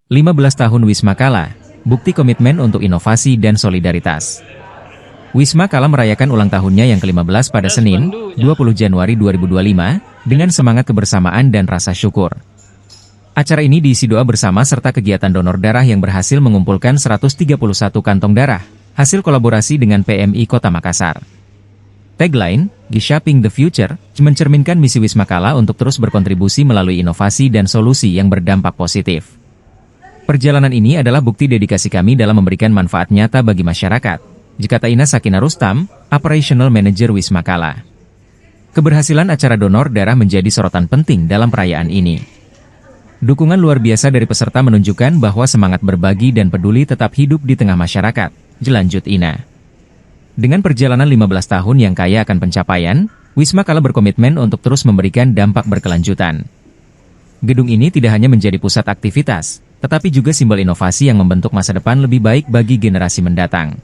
15 tahun Wisma Kala, bukti komitmen untuk inovasi dan solidaritas. Wisma Kala merayakan ulang tahunnya yang ke-15 pada Senin, 20 Januari 2025, dengan semangat kebersamaan dan rasa syukur. Acara ini diisi doa bersama serta kegiatan donor darah yang berhasil mengumpulkan 131 kantong darah, hasil kolaborasi dengan PMI Kota Makassar. Tagline, Shaping the Future, mencerminkan misi Wisma Kala untuk terus berkontribusi melalui inovasi dan solusi yang berdampak positif. Perjalanan ini adalah bukti dedikasi kami dalam memberikan manfaat nyata bagi masyarakat, jika Ina Sakina Rustam, Operational Manager Wisma Kala. Keberhasilan acara donor darah menjadi sorotan penting dalam perayaan ini. Dukungan luar biasa dari peserta menunjukkan bahwa semangat berbagi dan peduli tetap hidup di tengah masyarakat, jelanjut Ina. Dengan perjalanan 15 tahun yang kaya akan pencapaian, Wisma Kala berkomitmen untuk terus memberikan dampak berkelanjutan. Gedung ini tidak hanya menjadi pusat aktivitas, tetapi juga simbol inovasi yang membentuk masa depan lebih baik bagi generasi mendatang.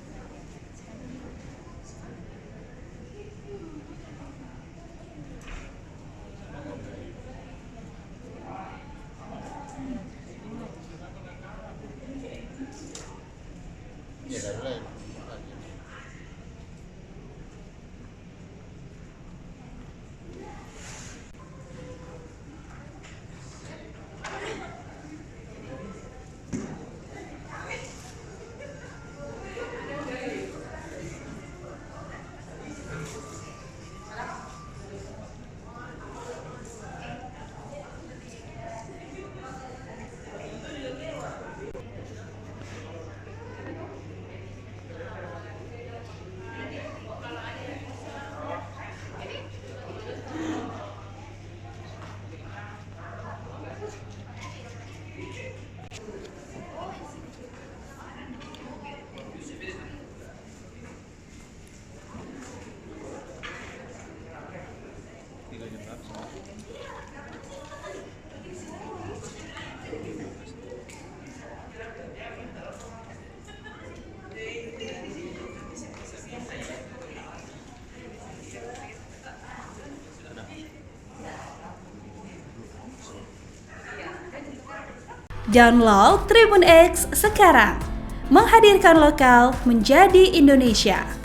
Download Tribun X sekarang, menghadirkan lokal menjadi Indonesia.